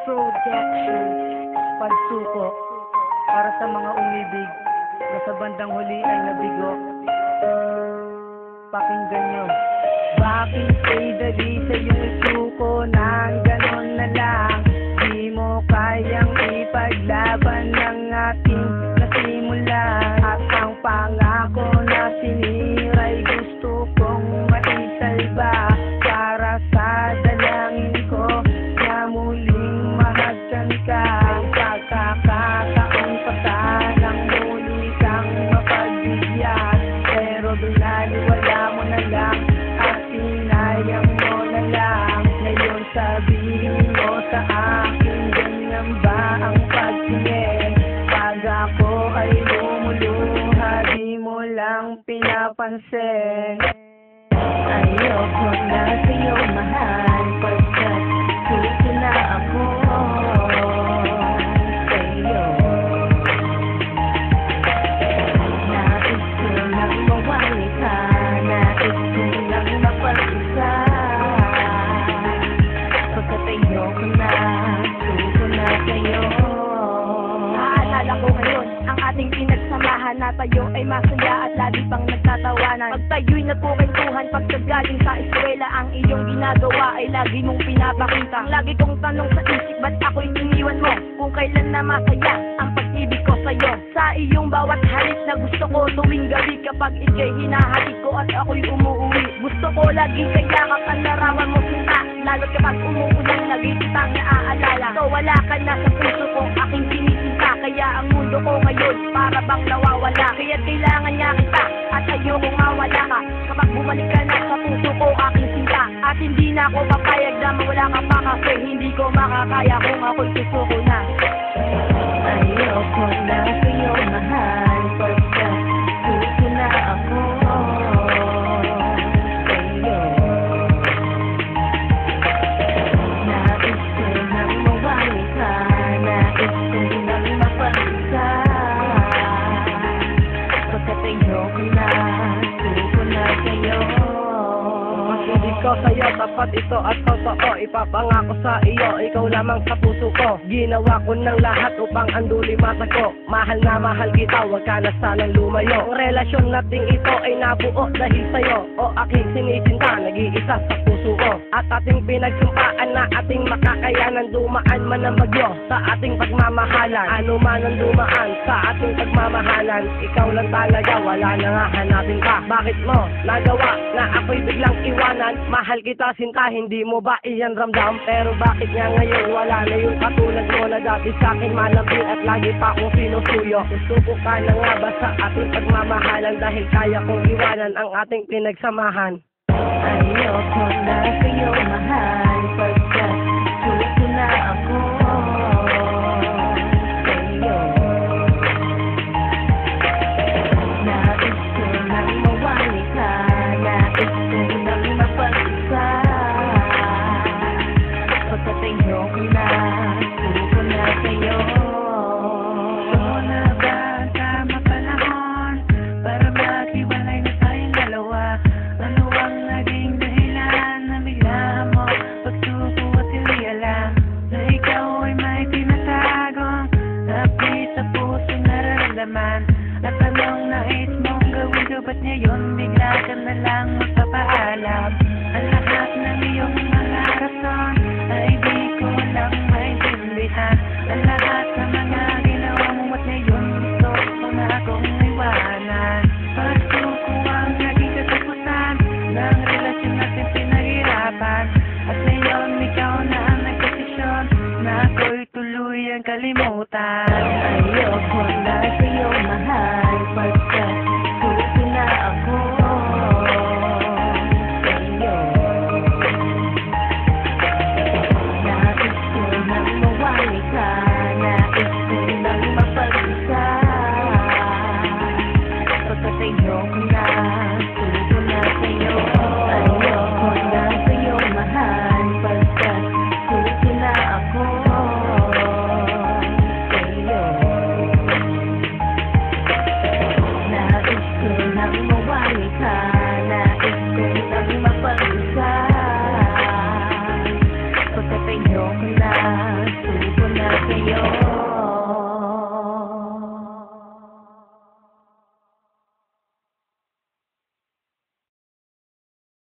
Production, pagsuko para sa mga umibig na sa bandang huli ay nabigo. Pakinggan nyo. Bakit ay dali sa iyong isuko nang ganon na lang? Di mo kayang ipaglaban ng ating nasimulan. At ang pangako na sinira'y gusto kong maisalba para sa dalangin ko na muling mahagkan ka. Ay pagkakataon pa sanang muli kang mapagbigyan, pero binaliwala mo na lang at sinayang mo na lang. Ngayon sabihin mo sa akin, ganyan ba ang pagtingin? Pag ako ay lumuluha, di mo lang pinapansin. Ayoko na sa'yo mahal, pagkat gusto na ako sa'yo. Nais ko lang mawali ka, nais ko lang mapag-isa, pagkat ayoko na, gusto na sa'yo. Naalala ko ngayon ang ating pinagsamahan, na tayo ay masaya at lagi pang nagtatawanan. Pag tayo'y nagkukwentuhan, pagkagaling sa eskwela, ang iyong ginagawa ay lagi mong pinapakita. Ang lagi kong tanong sa isip, ba't ako'y iniwan mo? Kung kailan na masaya ang pag-ibig ko sa'yo. Sa iyong bawat halik na gusto ko tuwing gabi, kapag ika'y hinahalik ko at ako'y umuwi. Gusto ko lagi kayakap ang larawan mo sinta, lalo't kapag umuulan lagi kitang naaalala. So wala ka na sa puso ko, aking sinisinta, kaya ang mundo ko ngayon para bang nawawala. Kaya kailangan niya kita at ayoko mawala ka. Kapag bumalik ka na sa puso ko, aking sinta, at hindi na ako papayag na mawala ka pa, kasi hindi ko makakaya kung ako'y susuko na. Ayoko na sa'yo mahal, pagkat gusto na ako sa'yo. Nais ko nang mawali ka, nais ko nang mapag-isa, pagkat ayoko na, gusto na sa'yo. Makinig ko sa'yo, tapat ito at totoo. Ipapangako sa iyo, ikaw lamang sa puso ko. Ginawa ko ng lahat upang anduli mata ko. Mahal na mahal kita, huwag ka na sanang lumayo. Ang relasyon nating ito ay nabuo dahil sa'yo. O aking sinisinta, nag-iisa sa puso ko. At ating pinagsumpaan na ating makakayanan, dumaan man ang bagyo sa ating pagmamahalan. Ano man ang dumaan sa ating pagmamahalan, ikaw lang talaga, wala na nga hanapin pa. Bakit mo nagawa na ako'y biglang iwanan? Mahal kita sinta, hindi mo ba iyan ramdam? Pero bakit nga ngayon wala na yung katulad mo na dati sa'kin malambing at lagi pa akong sinusuyo? Susuko ka na nga ba sa ating pagmamahalan, dahil kaya kong iwanan ang ating pinagsamahan? Ayoko na sa'yo mahal, pagkat gusto na ako sa'yo. Nais ko nang mawali ka, nais ko nang mapag-isa, pagkat ayoko na, gusto na sa'yo. Gusto na ba ang tamang panahon para maghiwalay na tayong dalawa? Ano ang naging dahilan na bigla mo pagsuko at ilialam na ikaw ay may tinatagong lapit sa puso nararamdaman? At anong nais mong gawin ko, ba't ngayon bigla ka na lang magpapaalam? Ang lahat ng iyong mga rason ay di ko lang maintindihan. Ang lahat ng mga ginawa mo, ba't ngayon gusto ko na akong iwanan? Pagsuko ang naging katapusan ng relasyon natin pinaghirapan, at ngayon ikaw na ang nagdesisyon na ako'y tuluyang kalimutan. Ayoko